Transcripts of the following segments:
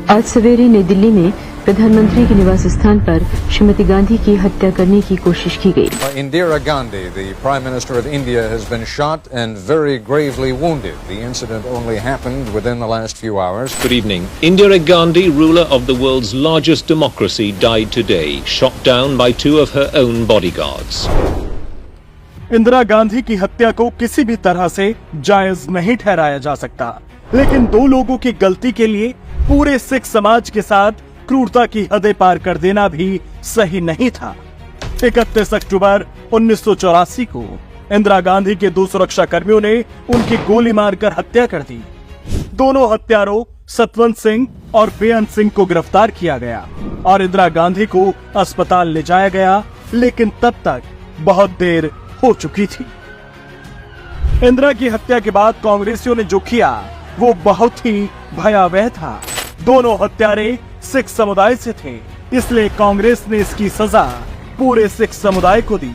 आज सवेरे नई दिल्ली में प्रधानमंत्री के निवास स्थान पर श्रीमती गांधी की हत्या करने की कोशिश की गई। Indira Gandhi, the Prime Minister of India, has been shot and very gravely wounded. The incident only happened within the last few hours. Good evening. Indira Gandhi, ruler of the world's largest democracy, died today, shot down by two of her own bodyguards. Indira Gandhi की हत्या को किसी भी तरह से जायज नहीं ठहराया जा सकता, लेकिन दो लोगों की गलती के लिए पूरे सिख समाज के साथ क्रूरता की हदें पार कर देना भी सही नहीं था। 31 अक्टूबर 1984 को इंदिरा गांधी के दो सुरक्षा कर्मियों ने उनकी गोली मारकर हत्या कर दी। दोनों हत्यारों सतवंत सिंह और बेअंत सिंह को गिरफ्तार किया गया और इंदिरा गांधी को अस्पताल ले जाया गया, लेकिन तब तक बहुत देर हो चुकी थी। इंदिरा की हत्या के बाद कांग्रेसियों ने जो किया वो बहुत ही भयावह था। दोनों हत्यारे सिख समुदाय से थे, इसलिए कांग्रेस ने इसकी सजा पूरे सिख समुदाय को दी।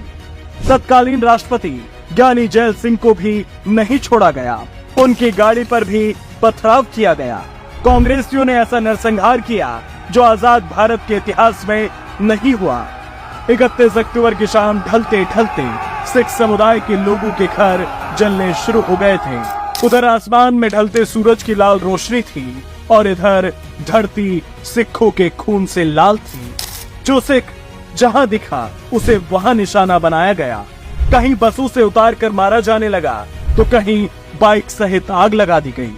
तत्कालीन राष्ट्रपति ज्ञानी जैल सिंह को भी नहीं छोड़ा गया, उनकी गाड़ी पर भी पथराव किया गया। कांग्रेसियों ने ऐसा नरसंहार किया जो आजाद भारत के इतिहास में नहीं हुआ। 31 अक्टूबर की शाम ढलते ढलते सिख समुदाय के लोगों के घर जलने शुरू हो गए थे। उधर आसमान में ढलते सूरज की लाल रोशनी थी और इधर धरती सिखों के खून से लाल थी। जो सिख जहां दिखा उसे वहां निशाना बनाया गया। कहीं बसों से उतार कर मारा जाने लगा तो कहीं बाइक सहित आग लगा दी गई।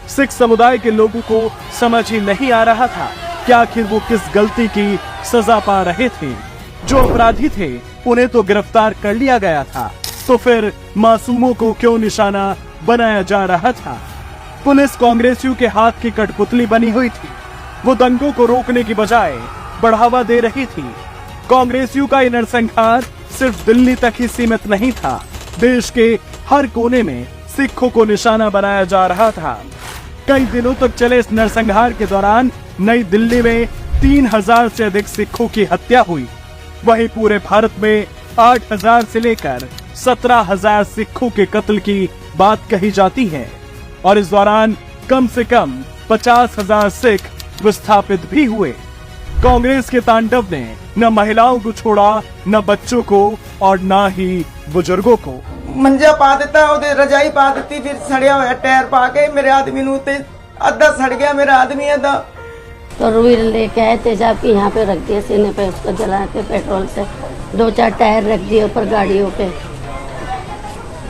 सिख समुदाय के लोगों को समझ ही नहीं आ रहा था कि आखिर वो किस गलती की सजा पा रहे थे। जो अपराधी थे उन्हें तो गिरफ्तार कर लिया गया था, तो फिर मासूमों को क्यों निशाना बनाया जा रहा था। पुलिस कांग्रेसियों के हाथ की कठपुतली बनी हुई थी। वो दंगों को रोकने की बजाय बढ़ावा दे रही थी। कांग्रेसियों का नरसंहार सिर्फ दिल्ली तक ही सीमित नहीं था, देश के हर कोने में सिखों को निशाना बनाया जा रहा था। कई दिनों तक चले इस नरसंहार के दौरान नई दिल्ली में 3000 से अधिक सिखों की हत्या हुई। वहीं पूरे भारत में 8000 से लेकर 17000 सिखों के कत्ल की बात कही जाती है और इस दौरान कम से कम 50,000 सिख विस्थापित भी हुए। कांग्रेस के तांडव ने न महिलाओं को छोड़ा, न बच्चों को और न ही बुजुर्गों को। मंजा पा देता, रजाई पा देती, फिर सड़िया हुआ टायर पा के मेरे आदमी नू अद्धा सड़ गया मेरा आदमी अद्धा। तो रुई लेके आए तेजाब की यहाँ पे रख दिए सीने पे, उसको जला के पेट्रोल से 2-4 टायर रख दिए ऊपर गाड़ियों पे,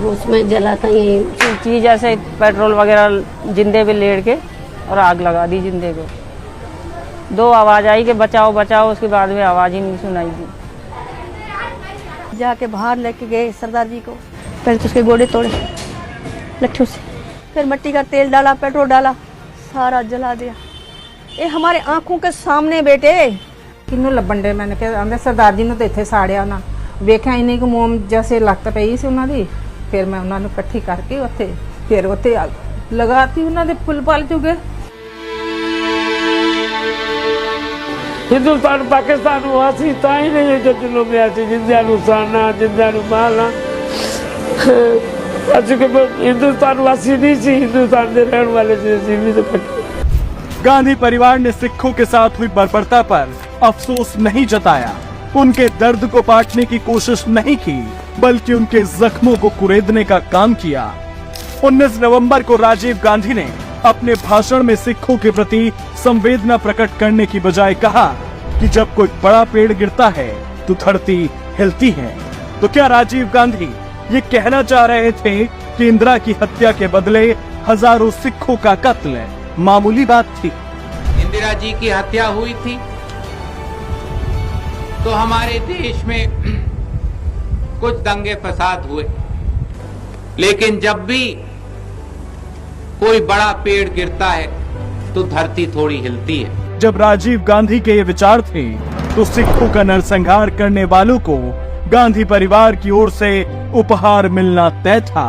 उसमें जला था। यही चीज ऐसे पेट्रोल वगैरह जिंदे पे लेड़ के और आग लगा दी जिंदे को। 2 आवाज आई कि बचाओ बचाओ, उसके बाद में आवाज ही नहीं सुनाई दी। जाके बाहर लेके गए सरदार जी को, पहले तो उसके गोड़े तोड़े लट्ठों से, फिर मिट्टी का तेल डाला, पेट्रोल डाला, सारा जला दिया। ये हमारे आंखों के सामने बेटे। किन्नू लब्बन डे मैंने कहा सरदार जी ने तो इत्थे साड़िया ना वेख्या इन्हीं को मोम जैसे लत पई सी उन्हां दी। फिर मैं उन्होंने इकट्ठी करके उत्थे फिर उत्थे लगाती उन्होंने फुल पल चुके। हिंदुस्तान पाकिस्तान वासी ताई नहीं जो दिलों में आती जिंदा नुसाना जिंदा मारना अच्छे के हिंदुस्तान वासी नहीं सी, हिंदुस्तान में रहने वाले सी। गांधी परिवार ने सिखों के साथ हुई बर्बरता पर अफसोस नहीं जताया, उनके दर्द को बांटने की कोशिश नहीं की, बल्कि उनके जख्मों को कुरेदने का काम किया। 19 नवंबर को राजीव गांधी ने अपने भाषण में सिखों के प्रति संवेदना प्रकट करने की बजाय कहा कि जब कोई बड़ा पेड़ गिरता है तो धरती हिलती है। तो क्या राजीव गांधी ये कहना चाह रहे थे कि इंदिरा की हत्या के बदले हजारों सिखों का कत्ल मामूली बात थी? इंदिरा जी की हत्या हुई थी तो हमारे देश में कुछ दंगे फसाद हुए, लेकिन जब भी कोई बड़ा पेड़ गिरता है तो धरती थोड़ी हिलती है। जब राजीव गांधी के ये विचार थे तो सिखों का नरसंहार करने वालों को गांधी परिवार की ओर से उपहार मिलना तय था।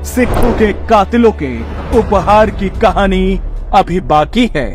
सिखों के कातिलों के उपहार की कहानी अभी बाकी है।